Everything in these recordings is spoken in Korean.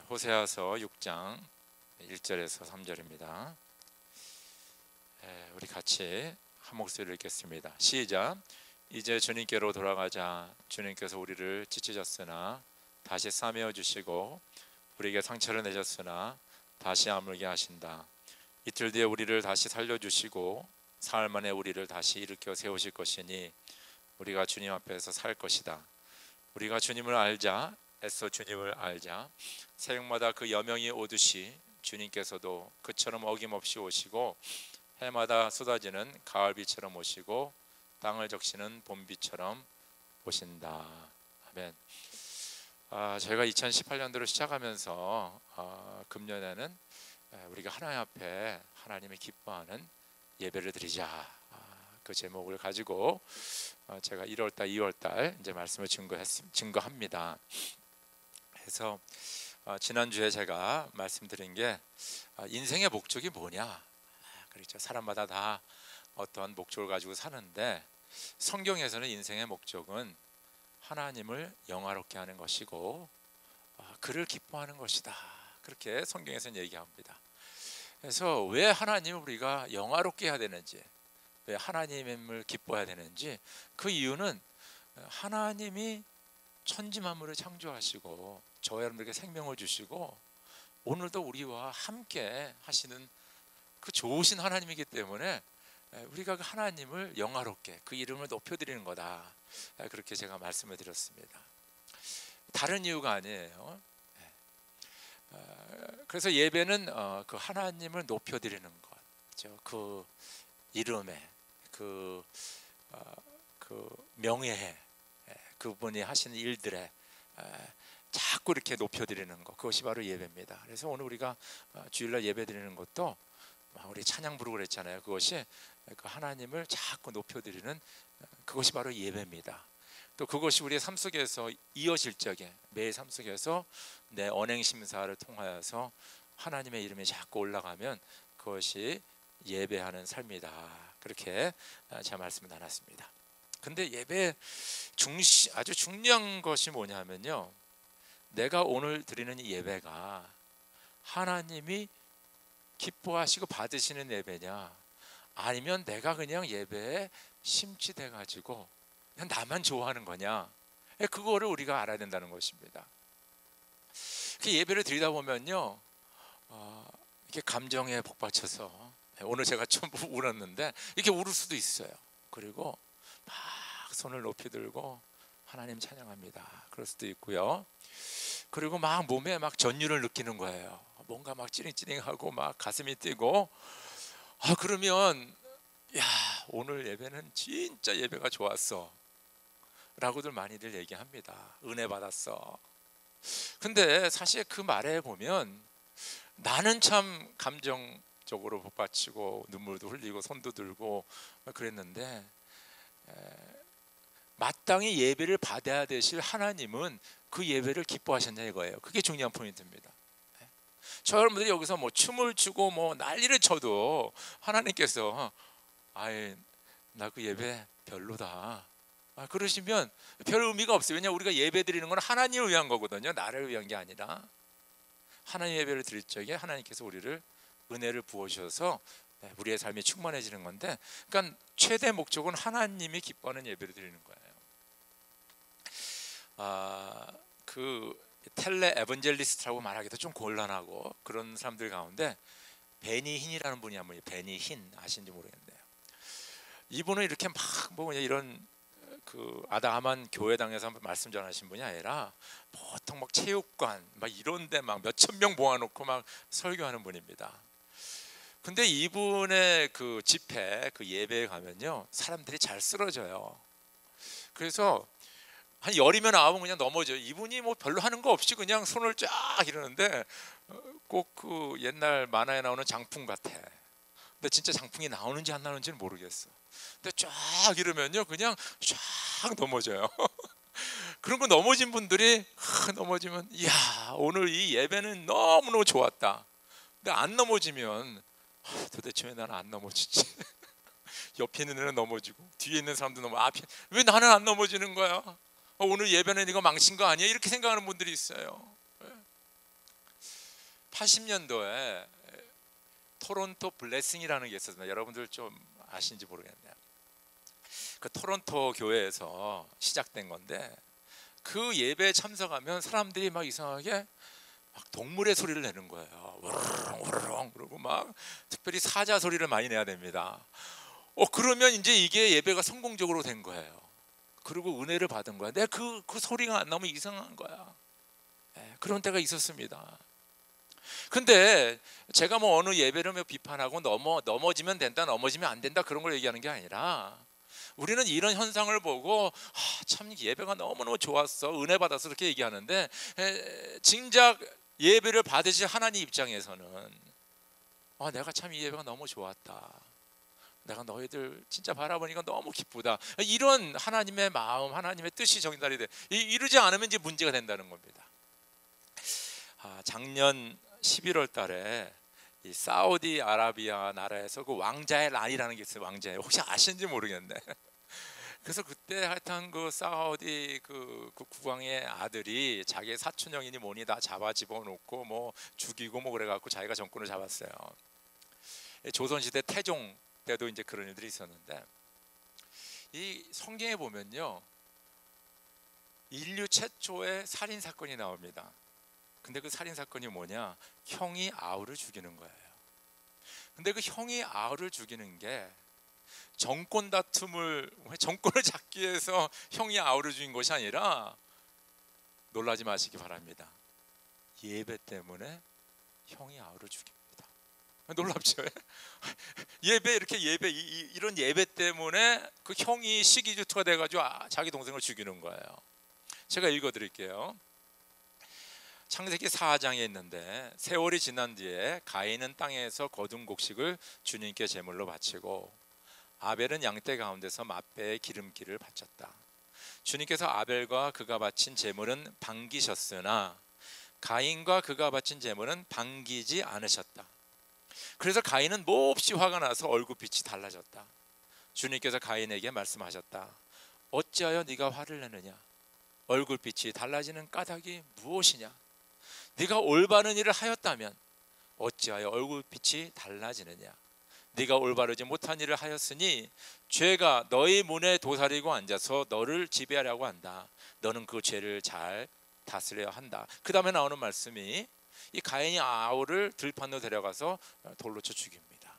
호세아서 6장 1절에서 3절입니다. 우리 같이 한 목소리를 읽겠습니다. 시작. 이제 주님께로 돌아가자. 주님께서 우리를 찢으셨으나 다시 싸매어 주시고 우리에게 상처를 내셨으나 다시 아물게 하신다. 이틀 뒤에 우리를 다시 살려주시고 사흘 만에 우리를 다시 일으켜 세우실 것이니 우리가 주님 앞에서 살 것이다. 우리가 주님을 알자. 애써 주님을 알자. 새벽마다 그 여명이 오듯이 주님께서도 그처럼 어김없이 오시고 해마다 쏟아지는 가을비처럼 오시고 땅을 적시는 봄비처럼 오신다. 아멘. 저희가 2018년도로 시작하면서 금년에는 우리가 하나님 앞에 하나님이 기뻐하는 예배를 드리자, 그 제목을 가지고 제가 1월달, 2월달 이제 말씀을 증거합니다. 그래서 지난주에 제가 말씀드린 게 인생의 목적이 뭐냐, 그렇죠. 사람마다 다 어떠한 목적을 가지고 사는데 성경에서는 인생의 목적은 하나님을 영화롭게 하는 것이고 그를 기뻐하는 것이다, 그렇게 성경에서는 얘기합니다. 그래서 왜 하나님을 우리가 영화롭게 해야 되는지, 왜 하나님을 기뻐해야 되는지, 그 이유는 하나님이 천지 만물을 창조하시고 저와 여러분들에게 생명을 주시고 오늘도 우리와 함께 하시는 그 좋으신 하나님이기 때문에 우리가 그 하나님을 영화롭게, 그 이름을 높여드리는 거다, 그렇게 제가 말씀을 드렸습니다. 다른 이유가 아니에요. 그래서 예배는 그 하나님을 높여드리는 것, 그 이름에, 그 명예에, 그분이 하시는 일들에 자꾸 이렇게 높여드리는 것, 그것이 바로 예배입니다. 그래서 오늘 우리가 주일날 예배드리는 것도 우리 찬양 부르고 그랬잖아요. 그것이 그 하나님을 자꾸 높여드리는 그것이 바로 예배입니다. 또 그것이 우리의 삶 속에서 이어질 적에, 매일 삶 속에서 내 언행 심사를 통하여서 하나님의 이름이 자꾸 올라가면 그것이 예배하는 삶이다, 그렇게 제가 말씀을 나눴습니다. 근데 예배 아주 중요한 것이 뭐냐면요, 내가 오늘 드리는 이 예배가 하나님이 기뻐하시고 받으시는 예배냐, 아니면 내가 그냥 예배에 심취돼 가지고 그냥 나만 좋아하는 거냐, 그거를 우리가 알아야 된다는 것입니다. 그 예배를 드리다 보면요, 이렇게 감정에 복받쳐서, 오늘 제가 좀 울었는데 이렇게 울을 수도 있어요. 그리고 막 손을 높이 들고 하나님 찬양합니다, 그럴 수도 있고요. 그리고 막 몸에 막 전율을 느끼는 거예요. 뭔가 막 찌링찌링하고 막 가슴이 뛰고, 그러면 야, 오늘 예배는 진짜 예배가 좋았어 라고들 많이들 얘기합니다. 은혜 받았어. 근데 사실 그 말에 보면 나는 참 감정적으로 복받치고 눈물도 흘리고 손도 들고 그랬는데 마땅히 예배를 받아야 되실 하나님은 그 예배를 기뻐하셨냐 이거예요. 그게 중요한 포인트입니다. 저 여러분들이 여기서 뭐 춤을 추고 뭐 난리를 쳐도 하나님께서 나 그 예배 별로다, 그러시면 별 의미가 없어요. 왜냐하면 우리가 예배 드리는 건 하나님을 위한 거거든요, 나를 위한 게 아니라. 하나님 예배를 드릴 적에 하나님께서 우리를 은혜를 부어주셔서 우리의 삶이 충만해지는 건데, 그러니까 최대 목적은 하나님이 기뻐하는 예배를 드리는 거예요. 그 텔레 에반젤리스트라고 말하기도 좀 곤란하고 그런 사람들 가운데 베니 흰이라는 분이 한 분이, 베니 흰 아시는지 모르겠는데요. 이분은 이렇게 막 뭐 이런 그 아담한 교회당에서 말씀 전하신 분이 아니라 보통 막 체육관 막 이런데 막 몇천 명 모아놓고 막 설교하는 분입니다. 근데 이분의 그 집회, 그 예배에 가면요, 사람들이 잘 쓰러져요. 그래서 한 열이면 아홉은 그냥 넘어져요. 이분이 뭐 별로 하는 거 없이 그냥 손을 쫙 이러는데 꼭 그 옛날 만화에 나오는 장풍 같아. 근데 진짜 장풍이 나오는지 안 나오는지는 모르겠어. 근데 쫙 이러면요, 그냥 쫙 넘어져요. 그런 거 넘어진 분들이 넘어지면 이야, 오늘 이 예배는 너무너무 좋았다. 근데 안 넘어지면 도대체 왜 나는 안 넘어지지? 옆에 있는 애는 넘어지고 뒤에 있는 사람도 왜 나는 안 넘어지는 거야? 오늘 예배는 이거 망친 거 아니야? 이렇게 생각하는 분들이 있어요. 80년도에 토론토 블레싱이라는 게 있었습니다. 여러분들 좀 아시는지 모르겠네요. 그 토론토 교회에서 시작된 건데, 그 예배에 참석하면 사람들이 막 이상하게 막 동물의 소리를 내는 거예요. 우르릉 우르릉. 그리고 막 특별히 사자 소리를 많이 내야 됩니다. 그러면 이제 이게 예배가 성공적으로 된 거예요. 그리고 은혜를 받은 거야. 내가 그 소리가 안 나면 이상한 거야. 그런 때가 있었습니다. 근데 제가 뭐 어느 예배를 비판하고 넘어지면 된다, 넘어지면 안 된다 그런 걸 얘기하는 게 아니라, 우리는 이런 현상을 보고 참 예배가 너무너무 좋았어, 은혜 받아서 그렇게 얘기하는데, 진작 예배를 받으실 하나님 입장에서는 내가 참 이 예배가 너무 좋았다, 내가 너희들 진짜 바라보니까 너무 기쁘다, 이런 하나님의 마음, 하나님의 뜻이 전달이 돼. 이러지 않으면 이제 문제가 된다는 겁니다. 작년 11월 달에 이 사우디아라비아 나라에서 그 왕자의 난이라는 게 있어요. 왕자의, 혹시 아시는지 모르겠네. 그래서 그때 하여튼 그 사우디 그 국왕의 아들이 자기의 사촌 형이니 뭐니 다 잡아 집어놓고 뭐 죽이고 뭐 그래갖고 자기가 정권을 잡았어요. 조선시대 태종 때도 이제 그런 일들이 있었는데, 이 성경에 보면요, 인류 최초의 살인 사건이 나옵니다. 근데 그 살인 사건이 뭐냐? 형이 아우를 죽이는 거예요. 근데 그 형이 아우를 죽이는 게 정권을 잡기 위해서 형이 아우를 죽인 것이 아니라, 놀라지 마시기 바랍니다, 예배 때문에 형이 아우를 죽입니다. 놀랍죠? 이런 예배 때문에 그 형이 시기질투가 돼가지고 자기 동생을 죽이는 거예요. 제가 읽어드릴게요. 창세기 4장에 있는데, 세월이 지난 뒤에 가인은 땅에서 거둔 곡식을 주님께 제물로 바치고 아벨은 양떼 가운데서 맛배의 기름기를 바쳤다. 주님께서 아벨과 그가 바친 제물은 반기셨으나 가인과 그가 바친 제물은 반기지 않으셨다. 그래서 가인은 몹시 화가 나서 얼굴빛이 달라졌다. 주님께서 가인에게 말씀하셨다. 어찌하여 네가 화를 내느냐? 얼굴빛이 달라지는 까닭이 무엇이냐? 네가 올바른 일을 하였다면 어찌하여 얼굴빛이 달라지느냐? 네가 올바르지 못한 일을 하였으니 죄가 너희 문에 도사리고 앉아서 너를 지배하려고 한다. 너는 그 죄를 잘 다스려야 한다. 그 다음에 나오는 말씀이, 이 가인이 아우를 들판으로 데려가서 돌로 쳐 죽입니다.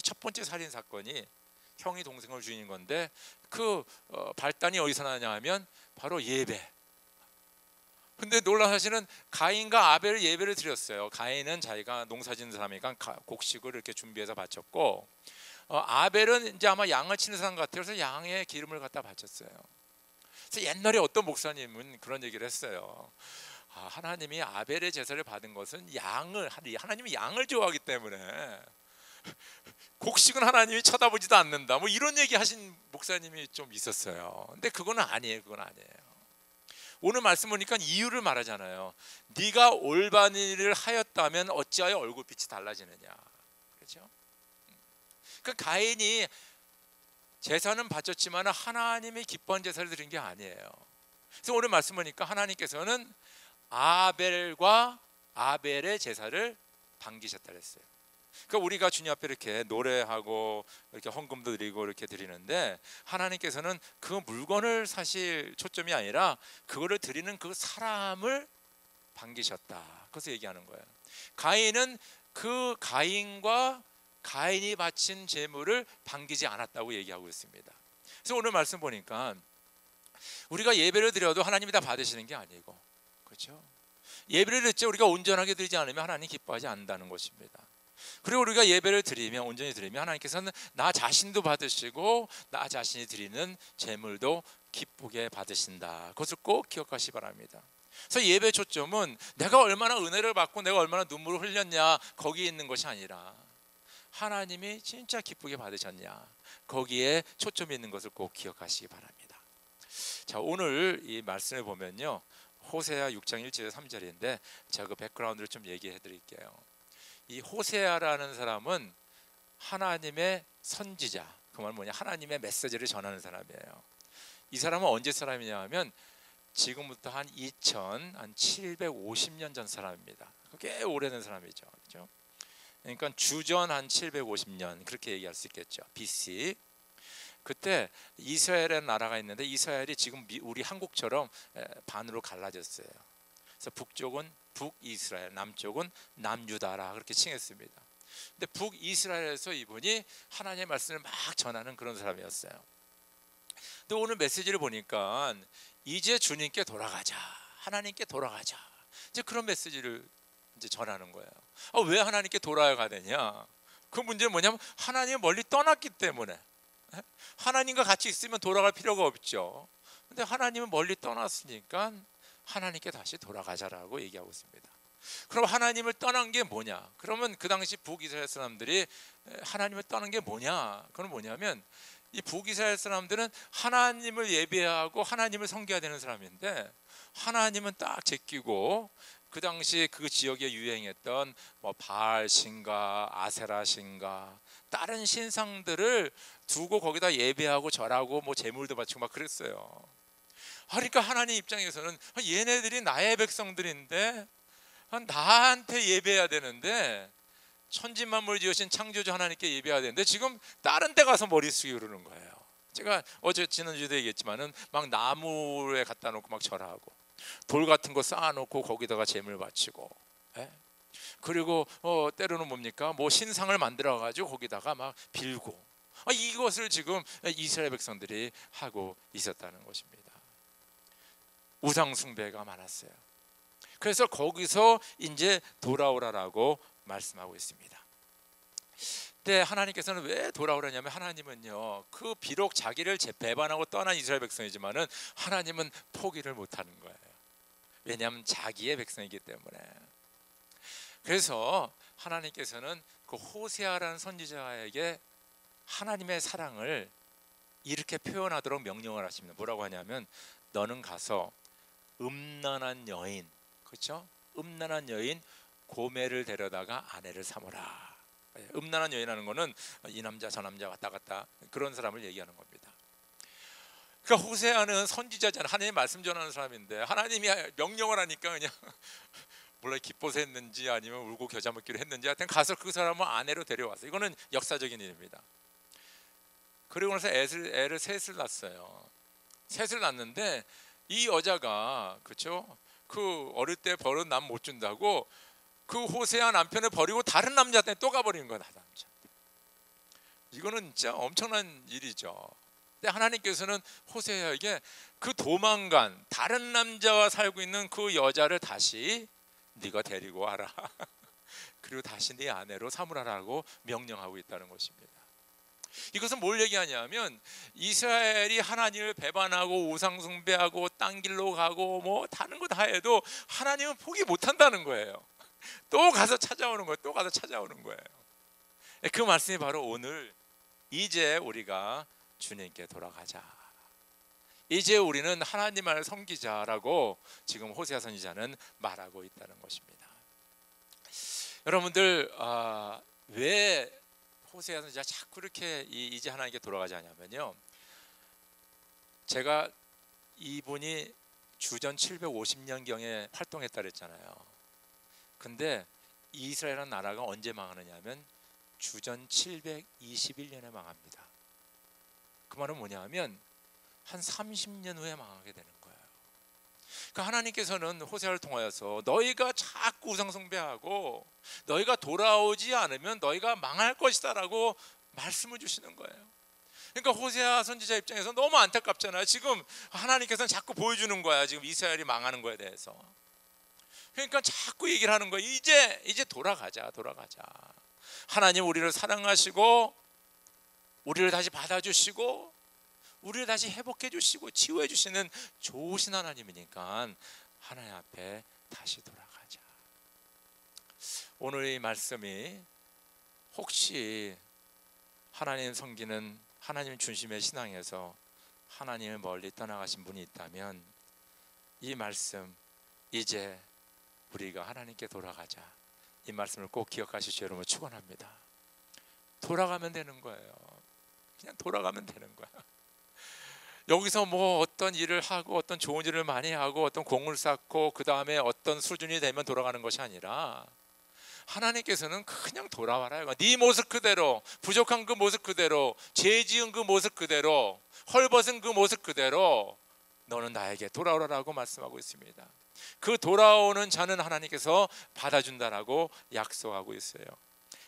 첫 번째 살인 사건이 형이 동생을 죽인 건데, 그 발단이 어디서 나냐 하면 바로 예배. 근데 놀라운 사실은 가인과 아벨 예배를 드렸어요. 가인은 자기가 농사짓는 사람이니까 곡식을 이렇게 준비해서 바쳤고, 아벨은 이제 아마 양을 치는 사람 같아요. 그래서 양의 기름을 갖다 바쳤어요. 그래서 옛날에 어떤 목사님은 그런 얘기를 했어요. 하나님이 아벨의 제사를 받은 것은 하나님이 양을 좋아하기 때문에 곡식은 하나님이 쳐다보지도 않는다, 뭐 이런 얘기 하신 목사님이 좀 있었어요. 근데 그건 아니에요. 오늘 말씀 보니까 이유를 말하잖아요. 네가 올바른 일을 하였다면 어찌하여 얼굴빛이 달라지느냐. 그렇죠? 그 가인이 제사는 바쳤지만 하나님이 기뻐한 제사를 드린 게 아니에요. 그래서 오늘 말씀 보니까 하나님께서는 아벨과 아벨의 제사를 반기셨다 그랬어요. 그러니까 우리가 주님 앞에 이렇게 노래하고 이렇게 헌금도 드리고 이렇게 드리는데, 하나님께서는 그 물건을 사실 초점이 아니라 그거를 드리는 그 사람을 반기셨다. 그래서 얘기하는 거예요. 가인은 그 가인과 가인이 바친 제물을 반기지 않았다고 얘기하고 있습니다. 그래서 오늘 말씀 보니까 우리가 예배를 드려도 하나님이 다 받으시는 게 아니고, 그렇죠? 예배를 드릴 때 우리가 온전하게 드리지 않으면 하나님 기뻐하지 않는다는 것입니다. 그리고 우리가 예배를 드리면, 온전히 드리면 하나님께서는 나 자신도 받으시고 나 자신이 드리는 제물도 기쁘게 받으신다. 그것을 꼭 기억하시기 바랍니다. 그래서 예배 초점은 내가 얼마나 은혜를 받고 내가 얼마나 눈물을 흘렸냐 거기에 있는 것이 아니라, 하나님이 진짜 기쁘게 받으셨냐 거기에 초점이 있는 것을 꼭 기억하시기 바랍니다. 자, 오늘 이 말씀을 보면요, 호세아 6장 1절 3절인데 제가 그 백그라운드를 좀 얘기해 드릴게요. 이 호세아라는 사람은 하나님의 선지자, 그 말 뭐냐, 하나님의 메시지를 전하는 사람이에요. 이 사람은 언제 사람이냐 하면 지금부터 한 750년 전 사람입니다. 꽤 오래된 사람이죠. 그렇죠? 그러니까 주전 한 750년 그렇게 얘기할 수 있겠죠. BC. 그때 이스라엘이라는 나라가 있는데 이스라엘이 지금 우리 한국처럼 반으로 갈라졌어요. 그래서 북쪽은 북이스라엘, 남쪽은 남유다라 그렇게 칭했습니다. 근데 북이스라엘에서 이분이 하나님의 말씀을 막 전하는 그런 사람이었어요. 근데 오늘 메시지를 보니까 이제 주님께 돌아가자, 하나님께 돌아가자, 이제 그런 메시지를 이제 전하는 거예요. 왜 하나님께 돌아가야 되냐? 그 문제는 뭐냐면 하나님이 멀리 떠났기 때문에. 하나님과 같이 있으면 돌아갈 필요가 없죠. 근데 하나님은 멀리 떠났으니까 하나님께 다시 돌아가자라고 얘기하고 있습니다. 그럼 하나님을 떠난 게 뭐냐? 그러면 그 당시 북이스라엘 사람들이 하나님을 떠난 게 뭐냐? 그건 뭐냐면 이 북이스라엘 사람들은 하나님을 예배하고 하나님을 섬겨야 되는 사람인데 하나님은 딱 제끼고 그 당시 그 지역에 유행했던 뭐 바알 신과 아세라 신과 다른 신상들을 두고 거기다 예배하고 절하고 뭐 제물도 바치고 막 그랬어요. 그러니까 하나님 입장에서는 얘네들이 나의 백성들인데 나한테 예배해야 되는데 천지만물 지으신 창조주 하나님께 예배해야 되는데 지금 다른 데 가서 머리 숙이고 그러는 거예요. 제가 어제 지난주에도 얘기했지만은 막 나무에 갖다 놓고 막 절하고 돌 같은 거 쌓아놓고 거기다가 제물 바치고, 그리고 때로는 뭡니까? 뭐 신상을 만들어 가지고 거기다가 막 빌고, 이것을 지금 이스라엘 백성들이 하고 있었다는 것입니다. 우상 숭배가 많았어요. 그래서 거기서 이제 돌아오라라고 말씀하고 있습니다. 근데 하나님께서는 왜 돌아오라냐면 하나님은요, 그 비록 자기를 배반하고 떠난 이스라엘 백성이지만은 하나님은 포기를 못하는 거예요. 왜냐하면 자기의 백성이기 때문에. 그래서 하나님께서는 그 호세아라는 선지자에게 하나님의 사랑을 이렇게 표현하도록 명령을 하십니다. 뭐라고 하냐면 너는 가서 음란한 여인, 그렇죠? 음란한 여인 고멜을 데려다가 아내를 삼으라. 음란한 여인하는 거는 이 남자 저 남자 왔다 갔다 그런 사람을 얘기하는 겁니다. 그러니까 호세아는 선지자잖아요. 하나님의 말씀 전하는 사람인데 하나님이 명령을 하니까 그냥 몰라 기뻐서 했는지 아니면 울고 겨자 먹기로 했는지 하여튼 가서 그 사람을 아내로 데려왔어요. 이거는 역사적인 일입니다. 그리고 나서 애를 셋을 낳았어요. 셋을 낳았는데 이 여자가, 그렇죠? 그 어릴 때 버릇 남 못 준다고 그 호세아 남편을 버리고 다른 남자한테 또 가버리는 거야. 남자. 이거는 진짜 엄청난 일이죠. 근데 하나님께서는 호세아에게 그 도망간 다른 남자와 살고 있는 그 여자를 다시 네가 데리고 와라. 그리고 다시 네 아내로 삼으라라고 명령하고 있다는 것입니다. 이것은 뭘 얘기하냐면 이스라엘이 하나님을 배반하고 우상 숭배하고 딴 길로 가고 뭐 다른 거 다 해도 하나님은 포기 못한다는 거예요. 또 가서 찾아오는 거예요. 또 가서 찾아오는 거예요. 그 말씀이 바로 오늘 이제 우리가 주님께 돌아가자, 이제 우리는 하나님을 섬기자라고 지금 호세아 선지자는 말하고 있다는 것입니다. 여러분들, 왜 호세아 선지자 자꾸 이렇게 이제 하나님께 돌아가지 않냐면요, 제가 이분이 주전 750년경에 활동했다 그랬잖아요. 근데 이스라엘은 나라가 언제 망하느냐면 주전 721년에 망합니다. 그 말은 뭐냐면 한 30년 후에 망하게 되는 거예요. 그러니까 하나님께서는 호세아를 통하여서 너희가 자꾸 우상 숭배하고 너희가 돌아오지 않으면 너희가 망할 것이다 라고 말씀을 주시는 거예요. 그러니까 호세아 선지자 입장에서 너무 안타깝잖아요. 지금 하나님께서는 자꾸 보여주는 거야, 지금 이스라엘이 망하는 거에 대해서. 그러니까 자꾸 얘기를 하는 거예요. 이제 돌아가자. 하나님 우리를 사랑하시고 우리를 다시 받아주시고 우리를 다시 회복해 주시고 치유해 주시는 좋으신 하나님이니까 하나님 앞에 다시 돌아가자. 오늘 이 말씀이 혹시 하나님 섬기는 하나님 중심의 신앙에서 하나님을 멀리 떠나가신 분이 있다면 이 말씀, 이제 우리가 하나님께 돌아가자, 이 말씀을 꼭 기억하시죠. 여러분 축원합니다. 돌아가면 되는 거예요. 그냥 돌아가면 되는 거야. 여기서 뭐 어떤 일을 하고 어떤 좋은 일을 많이 하고 어떤 공을 쌓고 그 다음에 어떤 수준이 되면 돌아가는 것이 아니라 하나님께서는 그냥 돌아와라. 네 모습 그대로, 부족한 그 모습 그대로, 죄 지은 그 모습 그대로, 헐벗은 그 모습 그대로 너는 나에게 돌아오라고 말씀하고 있습니다. 그 돌아오는 자는 하나님께서 받아준다라고 약속하고 있어요.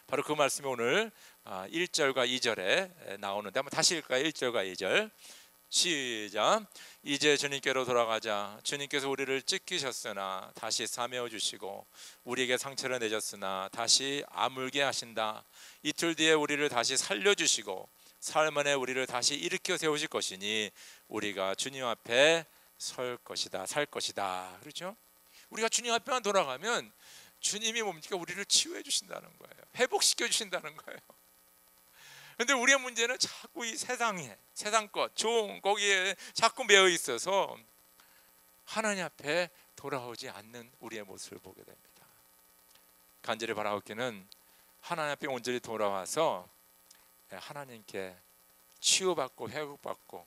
바로 그 말씀이 오늘 1절과 2절에 나오는데 한번 다시 읽을까요? 1절과 2절 시작. 이제 주님께로 돌아가자. 주님께서 우리를 찢기셨으나 다시 싸매어 주시고 우리에게 상처를 내셨으나 다시 아물게 하신다. 이틀 뒤에 우리를 다시 살려주시고 사흘 만에 우리를 다시 일으켜 세우실 것이니 우리가 주님 앞에 설 것이다, 살 것이다. 그렇죠? 우리가 주님 앞에만 돌아가면 주님이 뭡니까? 우리를 치유해 주신다는 거예요. 회복시켜 주신다는 거예요. 근데 우리의 문제는 자꾸 이 세상에, 세상 것, 좋은 거기에 자꾸 매여 있어서 하나님 앞에 돌아오지 않는 우리의 모습을 보게 됩니다. 간절히 바라옵기는 하나님 앞에 온전히 돌아와서 하나님께 치유받고 회복받고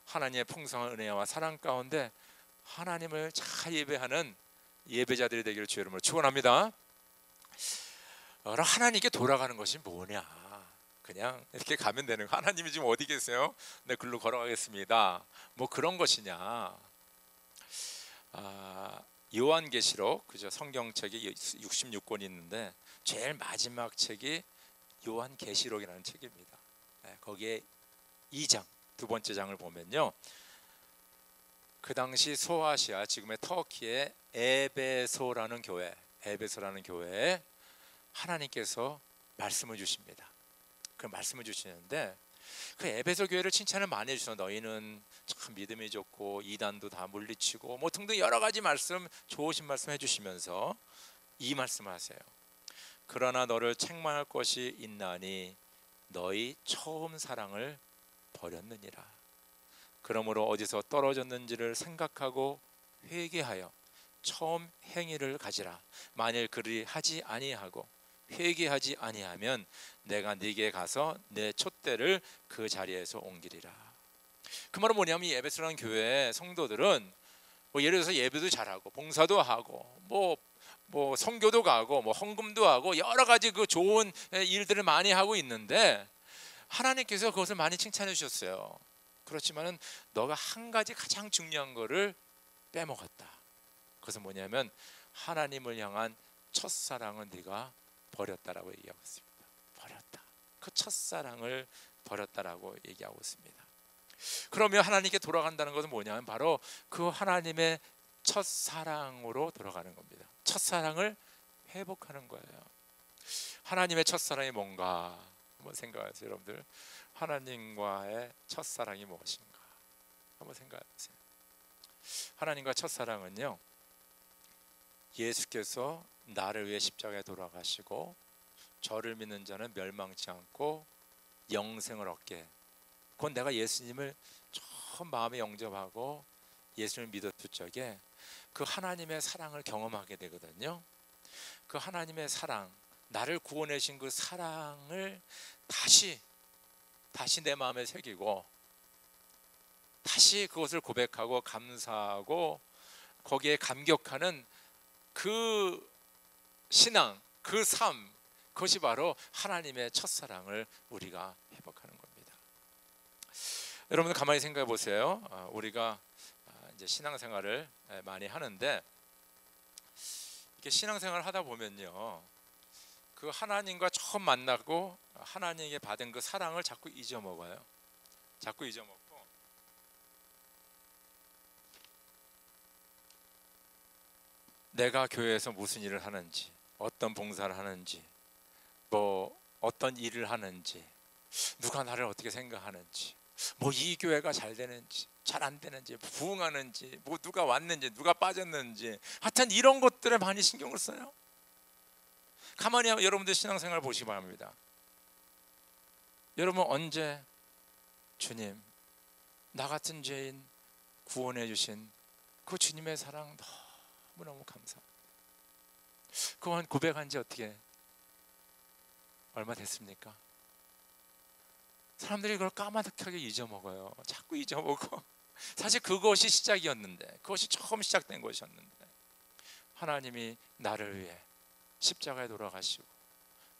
하나님의 풍성한 은혜와 사랑 가운데 하나님을 잘 예배하는 예배자들이 되기를 주의 이름으로 축원합니다. 하나님께 돌아가는 것이 뭐냐? 그냥 이렇게 가면 되는 거. 하나님이 지금 어디 계세요? 네, 글로 걸어가겠습니다. 뭐 그런 것이냐? 요한계시록, 그죠? 성경책이 66권이 있는데 제일 마지막 책이 요한계시록이라는 책입니다. 네, 거기에 2장, 두 번째 장을 보면요, 그 당시 소아시아, 지금의 터키의 에베소라는 교회에 하나님께서 말씀을 주십니다. 그 말씀을 주시는데 그 에베소 교회를 칭찬을 많이 해주셔서 너희는 참 믿음이 좋고 이단도 다 물리치고 뭐 등등 여러 가지 말씀, 좋으신 말씀 해주시면서 이 말씀을 하세요. 그러나 너를 책망할 것이 있나니 너희 처음 사랑을 버렸느니라. 그러므로 어디서 떨어졌는지를 생각하고 회개하여 처음 행위를 가지라. 만일 그리 하지 아니하고 회개하지 아니하면 내가 네게 가서 내 촛대를 그 자리에서 옮기리라. 그 말은 뭐냐면 이 에베소라는 교회 성도들은 뭐 예를 들어서 예배도 잘하고 봉사도 하고 뭐 선교도 가고 뭐 헌금도 하고 여러 가지 그 좋은 일들을 많이 하고 있는데 하나님께서 그것을 많이 칭찬해 주셨어요. 그렇지만은 너가 한 가지 가장 중요한 거를 빼먹었다. 그것은 뭐냐면 하나님을 향한 첫사랑은 네가 버렸다라고 얘기하고 있습니다. 버렸다. 그 첫사랑을 버렸다라고 얘기하고 있습니다. 그러면 하나님께 돌아간다는 것은 뭐냐면 바로 그 하나님의 첫사랑으로 돌아가는 겁니다. 첫사랑을 회복하는 거예요. 하나님의 첫사랑이 뭔가 한번 생각하세요. 여러분들, 하나님과의 첫사랑이 무엇인가 한번 생각해보세요. 하나님과 첫사랑은요, 예수께서 나를 위해 십자가에 돌아가시고 저를 믿는 자는 멸망치 않고 영생을 얻게, 그건 내가 예수님을 처음 마음에 영접하고 예수님을 믿었을 적에 그 하나님의 사랑을 경험하게 되거든요. 그 하나님의 사랑, 나를 구원해 주신 그 사랑을 다시 내 마음에 새기고 다시 그것을 고백하고 감사하고 거기에 감격하는 그 신앙, 그 삶, 그것이 바로 하나님의 첫사랑을 우리가 회복하는 겁니다. 여러분 가만히 생각해 보세요. 우리가 이제 신앙생활을 많이 하는데 이렇게 신앙생활을 하다 보면요, 그 하나님과 처음 만나고 하나님에게 받은 그 사랑을 자꾸 잊어먹어요. 자꾸 잊어먹고 내가 교회에서 무슨 일을 하는지, 어떤 봉사를 하는지, 뭐 어떤 일을 하는지, 누가 나를 어떻게 생각하는지, 뭐 이 교회가 잘 되는지 잘 안 되는지, 부흥하는지, 뭐 누가 왔는지 누가 빠졌는지, 하여튼 이런 것들에 많이 신경을 써요. 가만히 여러분들 신앙생활 보시기 바랍니다. 여러분 언제 주님, 나 같은 죄인 구원해 주신 그 주님의 사랑 너무너무 감사합니다. 그건 고백한 지 어떻게 얼마 됐습니까? 사람들이 그걸 까마득하게 잊어먹어요. 자꾸 잊어먹어. 사실 그것이 시작이었는데, 그것이 처음 시작된 것이었는데, 하나님이 나를 위해 십자가에 돌아가시고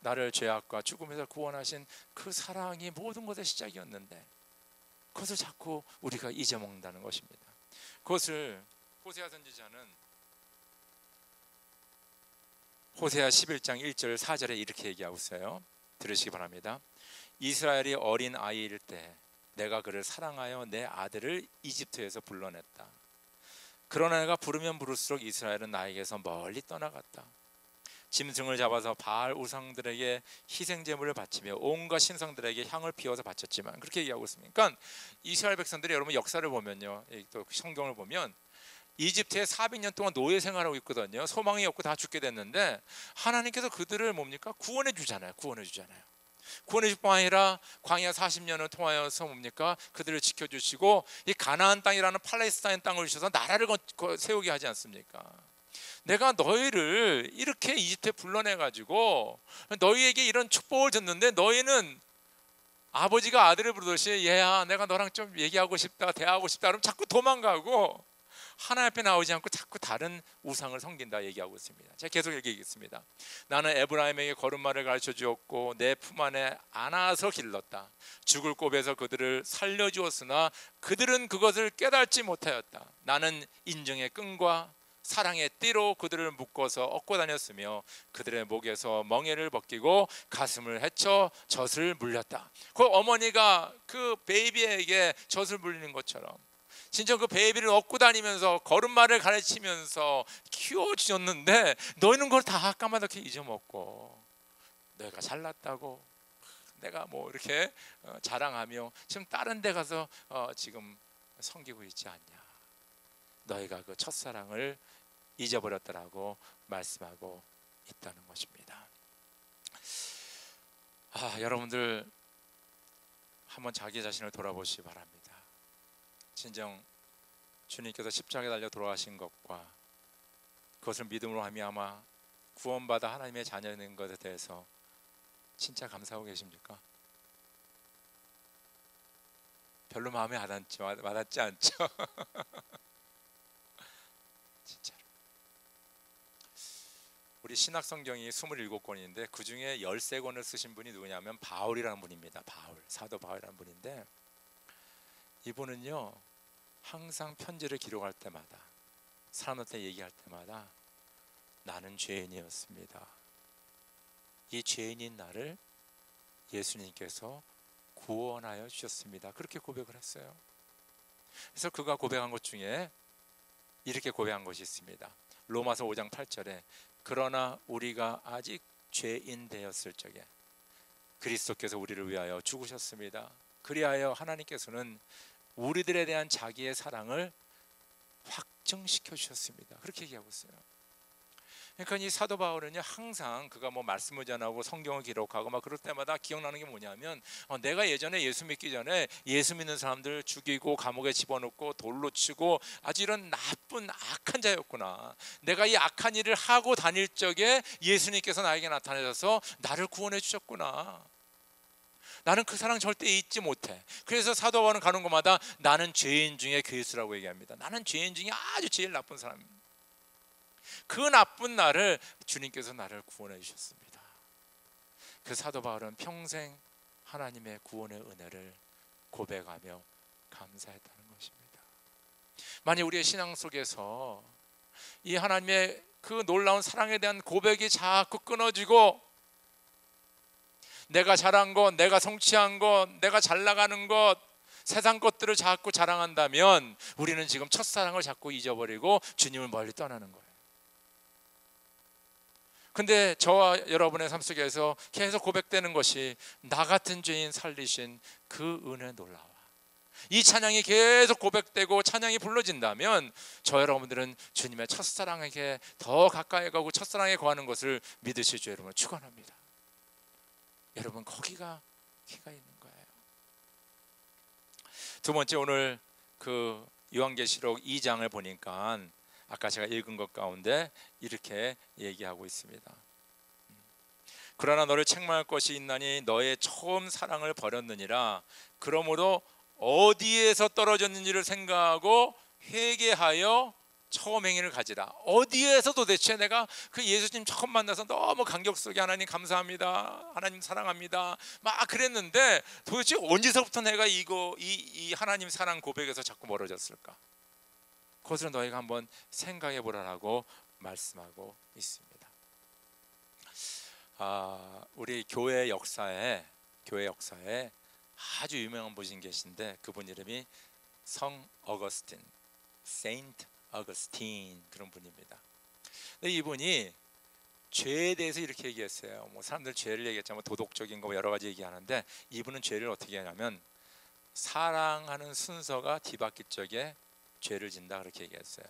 나를 죄악과 죽음에서 구원하신 그 사랑이 모든 것의 시작이었는데, 그것을 자꾸 우리가 잊어먹는다는 것입니다. 그것을 호세아 선지자는 호세아 11장 1절 4절에 이렇게 얘기하고 있어요. 들으시기 바랍니다. 이스라엘이 어린 아이일 때 내가 그를 사랑하여 내 아들을 이집트에서 불러냈다. 그러나 내가 부르면 부를수록 이스라엘은 나에게서 멀리 떠나갔다. 짐승을 잡아서 바알 우상들에게 희생 제물을 바치며 온갖 신성들에게 향을 피워서 바쳤지만, 그렇게 얘기하고 있습니다. 그러니까 이스라엘 백성들이, 여러분 역사를 보면요, 또 성경을 보면 이집트에 400년 동안 노예 생활하고 있거든요. 소망이 없고 다 죽게 됐는데 하나님께서 그들을 뭡니까? 구원해 주잖아요. 구원해 주잖아요. 구원해 줄 뿐 아니라 광야 40년을 통하여서 뭡니까? 그들을 지켜주시고 이 가나안 땅이라는 팔레스타인 땅을 주셔서 나라를 세우게 하지 않습니까? 내가 너희를 이렇게 이집트에 불러내가지고 너희에게 이런 축복을 줬는데, 너희는 아버지가 아들을 부르듯이 얘야 내가 너랑 좀 얘기하고 싶다, 대화하고 싶다 그러면 자꾸 도망가고 하나님 앞에 나오지 않고 자꾸 다른 우상을 섬긴다 얘기하고 있습니다. 제가 계속 얘기하겠습니다. 나는 에브라임에게 걸음마를 가르쳐 주었고 내 품 안에 안아서 길렀다. 죽을 곱에서 그들을 살려주었으나 그들은 그것을 깨닫지 못하였다. 나는 인정의 끈과 사랑의 띠로 그들을 묶어서 얻고 다녔으며 그들의 목에서 멍에를 벗기고 가슴을 헤쳐 젖을 물렸다. 그 어머니가 그 베이비에게 젖을 물리는 것처럼 진짜 그 베이비를 얻고 다니면서 걸음마를 가르치면서 키워주셨는데, 너희는 그걸 다 까마득히 잊어먹고 내가 잘났다고 내가 뭐 이렇게 자랑하며 지금 다른 데 가서 지금 섬기고 있지 않냐. 너희가 그 첫사랑을 잊어버렸다라고 말씀하고 있다는 것입니다. 여러분들 한번 자기 자신을 돌아보시기 바랍니다. 진정 주님께서 십자가에 달려 돌아가신 것과 그것을 믿음으로 함이아마 구원받아 하나님의 자녀인 것에 대해서 진짜 감사하고 계십니까? 별로 마음에 와닿지 않죠? 진짜로. 우리 신약 성경이 27권인데 그 중에 13권을 쓰신 분이 누구냐면 바울이라는 분입니다. 사도 바울이라는 분인데, 이분은요 항상 편지를 기록할 때마다, 사람한테 얘기할 때마다 나는 죄인이었습니다. 이 죄인인 나를 예수님께서 구원하여 주셨습니다. 그렇게 고백을 했어요. 그래서 그가 고백한 것 중에 이렇게 고백한 것이 있습니다. 로마서 5장 8절에 그러나 우리가 아직 죄인 되었을 적에 그리스도께서 우리를 위하여 죽으셨습니다. 그리하여 하나님께서는 우리들에 대한 자기의 사랑을 확증시켜 주셨습니다. 그렇게 얘기하고 있어요. 그러니까 이 사도 바울은요 항상 그가 뭐 말씀을 전하고 성경을 기록하고 막 그럴 때마다 기억나는 게 뭐냐면, 내가 예전에 예수 믿기 전에 예수 믿는 사람들 죽이고 감옥에 집어넣고 돌로 치고 아주 이런 나쁜 악한 자였구나. 내가 이 악한 일을 하고 다닐 적에 예수님께서 나에게 나타나셔서 나를 구원해 주셨구나. 나는 그 사랑 절대 잊지 못해. 그래서 사도 바울은 가는 곳마다 나는 죄인 중에 괴수라고 얘기합니다. 나는 죄인 중에 아주 제일 나쁜 사람입니다. 그 나쁜 나를 주님께서 나를 구원해 주셨습니다. 그 사도 바울은 평생 하나님의 구원의 은혜를 고백하며 감사했다는 것입니다. 만약 우리의 신앙 속에서 이 하나님의 그 놀라운 사랑에 대한 고백이 자꾸 끊어지고 내가 잘한 것, 내가 성취한 것, 내가 잘 나가는 것, 세상 것들을 자꾸 자랑한다면 우리는 지금 첫사랑을 자꾸 잊어버리고 주님을 멀리 떠나는 거예요. 근데 저와 여러분의 삶 속에서 계속 고백되는 것이 나 같은 죄인 살리신 그 은혜 놀라워. 이 찬양이 계속 고백되고 찬양이 불러진다면 저 여러분들은 주님의 첫사랑에게 더 가까이 가고 첫사랑에 거하는 것을 믿으실 줄 여러분을 축원합니다. 여러분 거기가 키가 있는 거예요. 두 번째, 오늘 그 요한계시록 2장을 보니까 아까 제가 읽은 것 가운데 이렇게 얘기하고 있습니다. 그러나 너를 책망할 것이 있나니 너의 처음 사랑을 버렸느니라. 그러므로 어디에서 떨어졌는지를 생각하고 회개하여 처음 행위를 가지라. 어디에서 도대체 내가 그 예수님 처음 만나서 너무 감격 속에 하나님 감사합니다, 하나님 사랑합니다 막 그랬는데 도대체 언제서부터 내가 이 하나님 사랑 고백에서 자꾸 멀어졌을까? 그것을 너희가 한번 생각해 보라라고 말씀하고 있습니다. 우리 교회 역사에 아주 유명한 분이 계신데 그분 이름이 성 어거스틴, 세인트 어거스틴, 그런 분입니다. 근데 이분이 죄에 대해서 이렇게 얘기했어요. 뭐 사람들 죄를 얘기했지만 도덕적인 거 여러 가지 얘기하는데 이분은 죄를 어떻게 하냐면 사랑하는 순서가 뒤바뀌적에 죄를 진다, 그렇게 얘기했어요.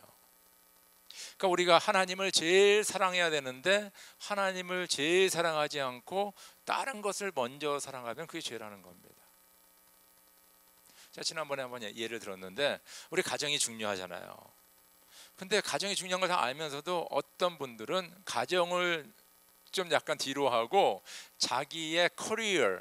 그러니까 우리가 하나님을 제일 사랑해야 되는데 하나님을 제일 사랑하지 않고 다른 것을 먼저 사랑하면 그게 죄라는 겁니다. 제가 지난번에 한번 예를 들었는데 우리 가정이 중요하잖아요. 근데 가정이 중요한 걸 다 알면서도 어떤 분들은 가정을 좀 약간 뒤로 하고 자기의 커리어,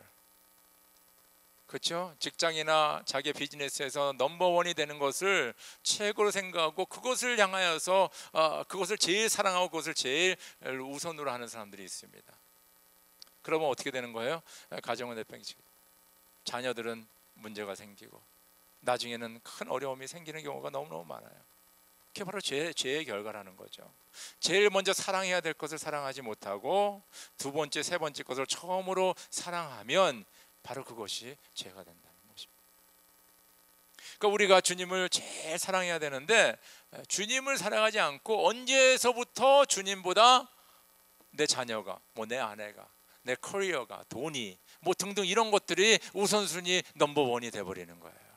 그렇죠? 직장이나 자기 비즈니스에서 넘버원이 되는 것을 최고로 생각하고 그것을 향하여서 그것을 제일 사랑하고 그것을 제일 우선으로 하는 사람들이 있습니다. 그러면 어떻게 되는 거예요? 가정은 내팽개치고 자녀들은 문제가 생기고 나중에는 큰 어려움이 생기는 경우가 너무너무 많아요. 그게 바로 죄의 결과라는 거죠. 제일 먼저 사랑해야 될 것을 사랑하지 못하고 두 번째, 세 번째 것을 처음으로 사랑하면 바로 그것이 죄가 된다는 것입니다. 그러니까 우리가 주님을 제일 사랑해야 되는데 주님을 사랑하지 않고 언제서부터 주님보다 내 자녀가, 뭐 내 아내가, 내 커리어가, 돈이 뭐 등등 이런 것들이 우선순위 넘버원이 돼버리는 거예요.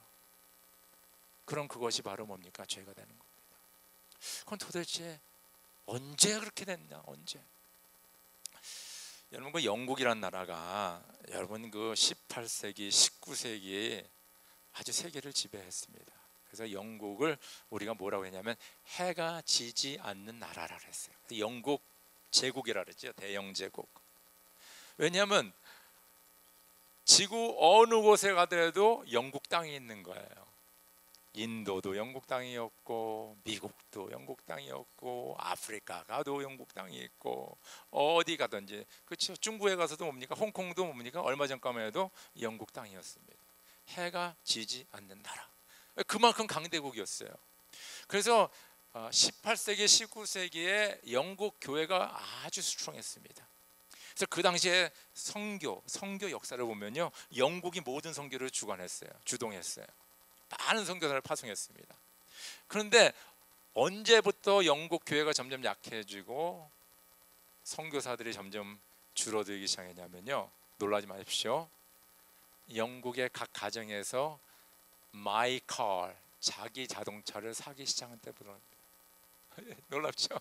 그럼 그것이 바로 뭡니까? 죄가 되는 겁니다. 그럼 도대체 언제 그렇게 됐냐? 언제? 여러분 그 영국이란 나라가 여러분 그 18세기, 19세기에 아주 세계를 지배했습니다. 그래서 영국을 우리가 뭐라고 했냐면 해가 지지 않는 나라라 했어요. 영국 제국이라 그랬죠. 대영 제국. 왜냐하면 지구 어느 곳에 가더라도 영국 땅이 있는 거예요. 인도도 영국 땅이었고 미국도 영국 땅이었고 아프리카 가도 영국 땅이 있고 어디 가든지, 그렇죠. 중국에 가서도 뭡니까? 홍콩도 뭡니까? 얼마 전까만 해도 영국 땅이었습니다. 해가 지지 않는 나라. 그만큼 강대국이었어요. 그래서 18세기, 19세기에 영국 교회가 아주 스트롱했습니다. 그래서 그 당시에 선교 역사를 보면요, 영국이 모든 선교를 주동했어요. 많은 선교사를 파송했습니다. 그런데 언제부터 영국 교회가 점점 약해지고 선교사들이 점점 줄어들기 시작했냐면요, 놀라지 마십시오. 영국의 각 가정에서 마이 카, 자기 자동차를 사기 시작한 때부터. 놀랍죠?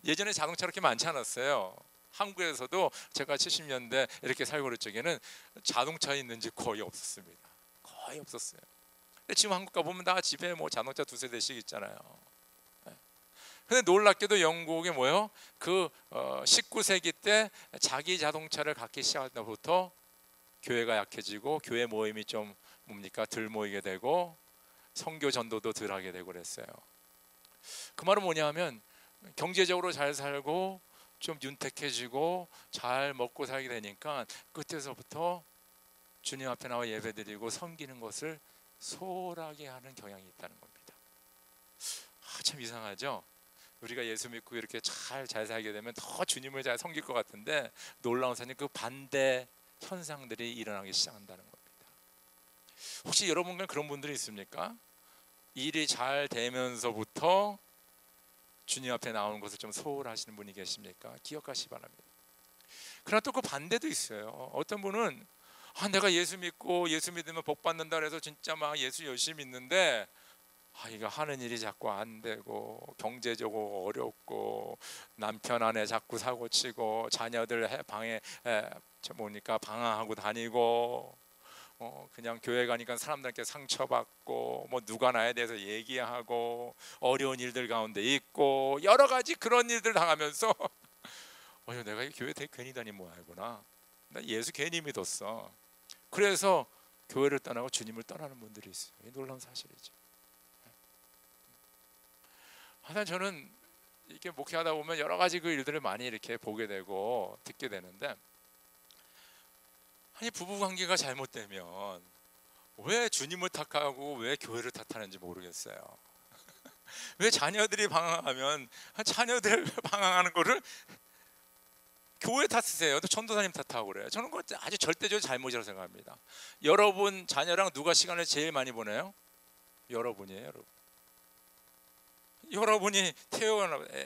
예전에 자동차 그렇게 많지 않았어요. 한국에서도 제가 70년대 이렇게 살고 그럴 적에는 자동차 있는 집 거의 없었습니다. 거의 없었어요. 근데 지금 한국 가보면 다 집에 뭐 자동차 두세 대씩 있잖아요. 근데 놀랍게도 영국이 뭐예요? 그 19세기 때 자기 자동차를 갖기 시작할 때부터 교회가 약해지고 교회 모임이 좀 뭡니까? 덜 모이게 되고 선교 전도도 덜 하게 되고 그랬어요. 그 말은 뭐냐면 경제적으로 잘 살고 좀 윤택해지고 잘 먹고 살게 되니까 그때서부터 주님 앞에 나와 예배드리고 섬기는 것을 소홀하게 하는 경향이 있다는 겁니다. 참 이상하죠? 우리가 예수 믿고 이렇게 잘 살게 되면 더 주님을 잘 섬길 것 같은데 놀라운 사실은 그 반대 현상들이 일어나기 시작한다는 겁니다. 혹시 여러분과 그런 분들이 있습니까? 일이 잘 되면서부터 주님 앞에 나오는 것을 좀 소홀하시는 분이 계십니까? 기억하시기 바랍니다. 그러나 또 그 반대도 있어요. 어떤 분은 내가 예수 믿고 예수 믿으면 복 받는다 그래서 진짜 막 예수 열심히 믿는데 이거 하는 일이 자꾸 안 되고 경제적으로 어렵고 남편 아내 자꾸 사고치고 자녀들 방에 뭐니까 방황하고 다니고 그냥 교회 가니까 사람들께 상처받고 뭐 누가 나에 대해서 얘기하고 어려운 일들 가운데 있고 여러 가지 그런 일들 당하면서 내가 이 교회 되게 괜히 다닌 모양이구나. 나 예수 괜히 믿었어. 그래서 교회를 떠나고 주님을 떠나는 분들이 있어요. 놀라운 사실이죠. 하여튼 저는 이렇게 목회하다 보면 여러 가지 그 일들을 많이 이렇게 보게 되고 듣게 되는데, 아니 부부 관계가 잘못되면 왜 주님을 탓하고 왜 교회를 탓하는지 모르겠어요. 왜 자녀들이 방황하면 자녀들 방황하는 거를 교회 탓으세요. 또 전도사님 탓하고 그래요. 저는 그거 아주 절대적으로 잘못이라고 생각합니다. 여러분 자녀랑 누가 시간을 제일 많이 보내요? 여러분이에요. 여러분이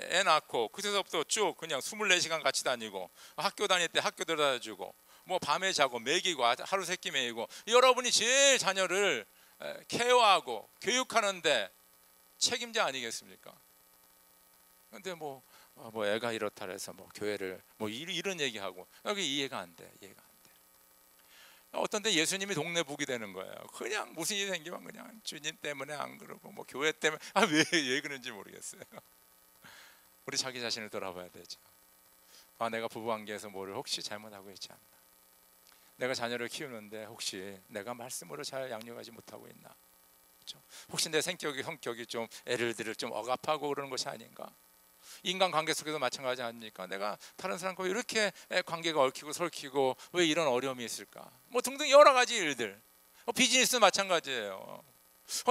애 낳고 그때서부터 쭉 그냥 24시간 같이 다니고, 학교 다닐 때 학교 데려다 주고, 뭐 밤에 자고 먹이고 하루 세끼 먹이고, 여러분이 제일 자녀를 케어하고 교육하는데 책임자 아니겠습니까? 근데 뭐 애가 이렇다 해서 뭐 교회를 뭐 이런 얘기하고, 여기 이해가 안 돼. 어떤 때 예수님이 동네 북이 되는 거예요. 그냥 무슨 일이 생기면 그냥 주님 때문에 안 그러고 뭐 교회 때문에, 왜 그런지 모르겠어요. 우리 자기 자신을 돌아봐야 되죠. 내가 부부관계에서 뭐를 혹시 잘못하고 있지 않나, 내가 자녀를 키우는데 혹시 내가 말씀으로 잘 양육하지 못하고 있나, 그렇죠? 혹시 내 성격이 좀 애를 좀 억압하고 그러는 것이 아닌가. 인간관계 속에도 마찬가지 아닙니까? 내가 다른 사람과 이렇게 관계가 얽히고 설키고 왜 이런 어려움이 있을까? 뭐 등등 여러 가지 일들. 비즈니스 마찬가지예요.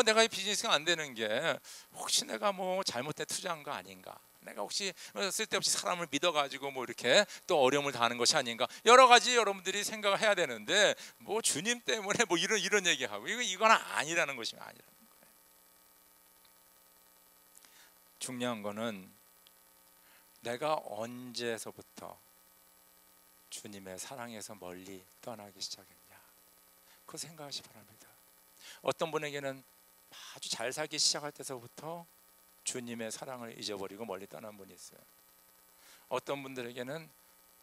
내가 이 비즈니스가 안 되는 게 혹시 내가 뭐 잘못된 투자한 거 아닌가? 내가 혹시 쓸데없이 사람을 믿어가지고 뭐 이렇게 또 어려움을 당하는 것이 아닌가? 여러 가지 여러분들이 생각을 해야 되는데, 뭐 주님 때문에 뭐 이런 얘기하고 이건 아니라는 것이 아니라는 거예요. 중요한 거는 내가 언제서부터 주님의 사랑에서 멀리 떠나기 시작했냐, 그거 생각하시 바랍니다. 어떤 분에게는 아주 잘 살기 시작할 때서부터 주님의 사랑을 잊어버리고 멀리 떠난 분이 있어요. 어떤 분들에게는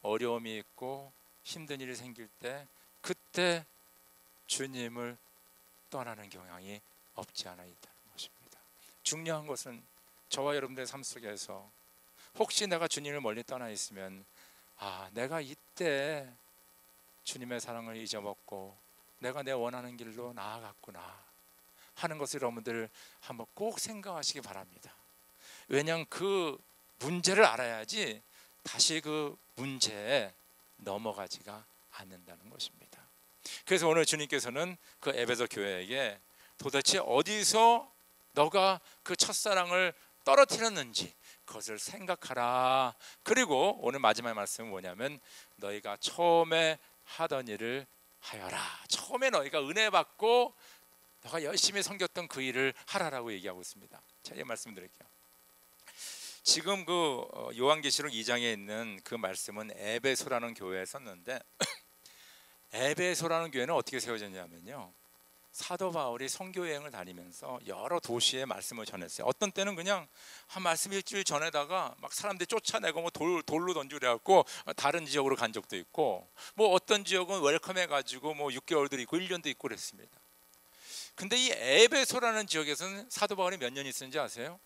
어려움이 있고 힘든 일이 생길 때 그때 주님을 떠나는 경향이 없지 않아 있다는 것입니다. 중요한 것은 저와 여러분들의 삶 속에서 혹시 내가 주님을 멀리 떠나 있으면, 내가 이때 주님의 사랑을 잊어먹고 내가 내 원하는 길로 나아갔구나 하는 것을 여러분들 한번 꼭 생각하시기 바랍니다. 왜냐하면 그 문제를 알아야지 다시 그 문제에 넘어가지가 않는다는 것입니다. 그래서 오늘 주님께서는 그 에베소 교회에게 도대체 어디서 너가 그 첫사랑을 떨어뜨렸는지 그것을 생각하라. 그리고 오늘 마지막 말씀은 뭐냐면, 너희가 처음에 하던 일을 하여라. 처음에 너희가 은혜 받고 너가 열심히 섬겼던 그 일을 하라라고 얘기하고 있습니다. 자, 이 말씀 드릴게요. 지금 그 요한계시록 2장에 있는 그 말씀은 에베소라는 교회에 썼는데, 에베소라는 교회는 어떻게 세워졌냐면요, 사도 바울이 선교 여행을 다니면서 여러 도시에 말씀을 전했어요. 어떤 때는 그냥 한 말씀 일주일 전에다가 막 사람들이 쫓아내고 뭐 돌로 던지고 그래갖고 다른 지역으로 간 적도 있고, 뭐 어떤 지역은 웰컴해가지고 뭐 6개월도 있고 1년도 있고 그랬습니다. 근데 이 에베소라는 지역에서는 사도 바울이 몇 년 있었는지 아세요?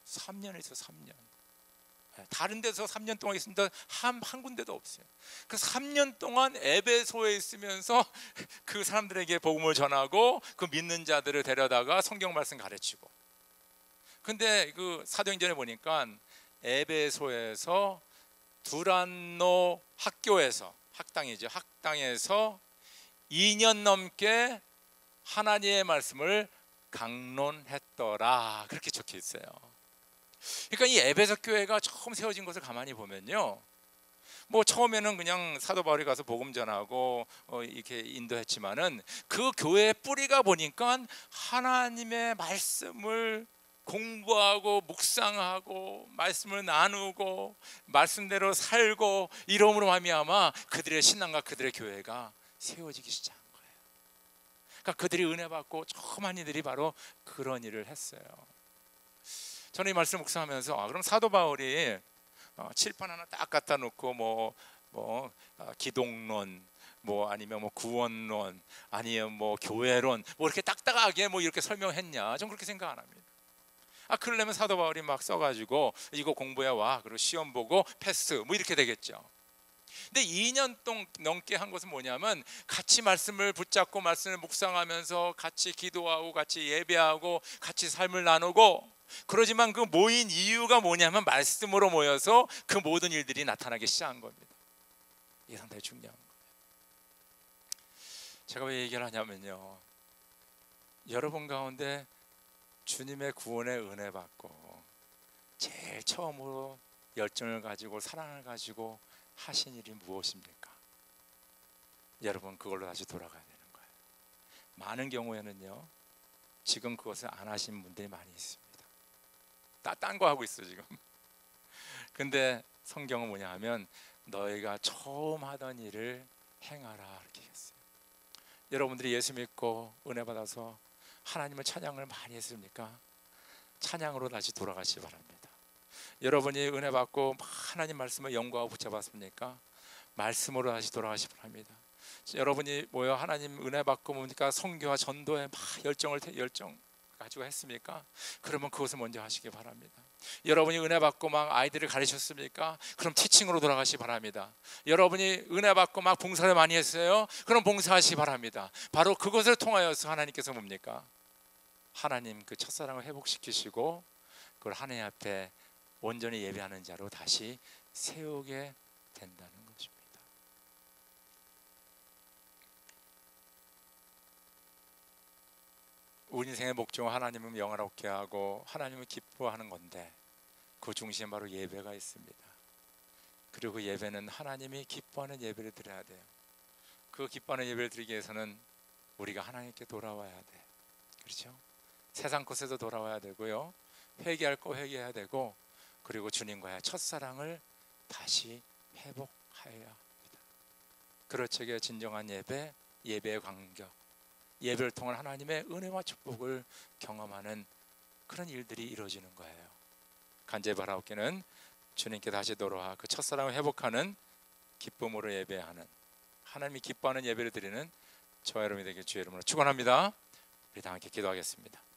3년 있어요. 3년. 다른 데서 3년 동안 있습니다. 한 군데도 없어요. 그 3년 동안 에베소에 있으면서 그 사람들에게 복음을 전하고 그 믿는 자들을 데려다가 성경 말씀 가르치고. 근데 그 사도행전에 보니까 에베소에서 두란노 학교에서, 학당에서 2년 넘게 하나님의 말씀을 강론했더라, 그렇게 적혀 있어요. 그러니까 이 에베소 교회가 처음 세워진 것을 가만히 보면요, 뭐 처음에는 그냥 사도 바울이 가서 복음 전하고 이렇게 인도했지만은 그 교회의 뿌리가 보니까 하나님의 말씀을 공부하고 묵상하고 말씀을 나누고 말씀대로 살고 이러므로 말미암아 그들의 신앙과 그들의 교회가 세워지기 시작한 거예요. 그러니까 그들이 은혜 받고 처음 한 이들이 바로 그런 일을 했어요. 저는 이 말씀 묵상하면서 그럼 사도 바울이 칠판 하나 딱 갖다 놓고 뭐 기독론, 뭐 아니면 뭐 구원론, 아니면 뭐 교회론, 뭐 이렇게 딱딱하게 뭐 이렇게 설명했냐? 전 그렇게 생각 안 합니다. 그러려면 사도 바울이 막 써가지고 이거 공부해 와, 그리고 시험 보고 패스, 뭐 이렇게 되겠죠. 근데 2년 넘게 한 것은 뭐냐면 같이 말씀을 붙잡고 말씀을 묵상하면서 같이 기도하고 같이 예배하고 같이 삶을 나누고, 그러지만 그 모인 이유가 뭐냐면 말씀으로 모여서 그 모든 일들이 나타나기 시작한 겁니다. 이게 상당히 중요한 거예요. 제가 왜 얘기를 하냐면요, 여러분 가운데 주님의 구원의 은혜 받고 제일 처음으로 열정을 가지고 사랑을 가지고 하신 일이 무엇입니까? 여러분, 그걸로 다시 돌아가야 되는 거예요. 많은 경우에는요, 지금 그것을 안 하신 분들이 많이 있습니다. 딴 거 하고 있어 지금. 근데 성경은 뭐냐 하면 너희가 처음 하던 일을 행하라 이렇게 했어요. 여러분들이 예수 믿고 은혜 받아서 하나님을 찬양을 많이 했습니까? 찬양으로 다시 돌아가시기 바랍니다. 여러분이 은혜 받고 하나님 말씀을 연구하고 붙잡았습니까? 말씀으로 다시 돌아가시기 바랍니다. 여러분이 뭐요? 하나님 은혜 받고 뭡니까? 선교와 전도에 막 열정 가지고 했습니까? 그러면 그것을 먼저 하시기 바랍니다. 여러분이 은혜 받고 막 아이들을 가르쳤습니까? 그럼 티칭으로 돌아가시기 바랍니다. 여러분이 은혜 받고 막 봉사를 많이 했어요? 그럼 봉사하시기 바랍니다. 바로 그것을 통하여서 하나님께서 뭡니까? 하나님 그 첫사랑을 회복시키시고 그걸 하나님 앞에 온전히 예배하는 자로 다시 세우게 된다는 것입니다. 우리 인생의 목적은 하나님을 영화롭게 하고 하나님을 기뻐하는 건데, 그 중심에 바로 예배가 있습니다. 그리고 그 예배는 하나님이 기뻐하는 예배를 드려야 돼요. 그 기뻐하는 예배를 드리기 위해서는 우리가 하나님께 돌아와야 돼. 그렇죠? 세상 것에도 돌아와야 되고요, 회개할 거 회개해야 되고, 그리고 주님과의 첫사랑을 다시 회복해야 합니다. 그렇게 진정한 예배, 예배의 간격, 예배를 통한 하나님의 은혜와 축복을 경험하는 그런 일들이 이루어지는 거예요. 간절히 바라옵기는 주님께 다시 돌아와 그 첫사랑을 회복하는 기쁨으로 예배하는, 하나님이 기뻐하는 예배를 드리는 저와 여러분이 되길 주의 이름으로 축원합니다. 우리 다 함께 기도하겠습니다.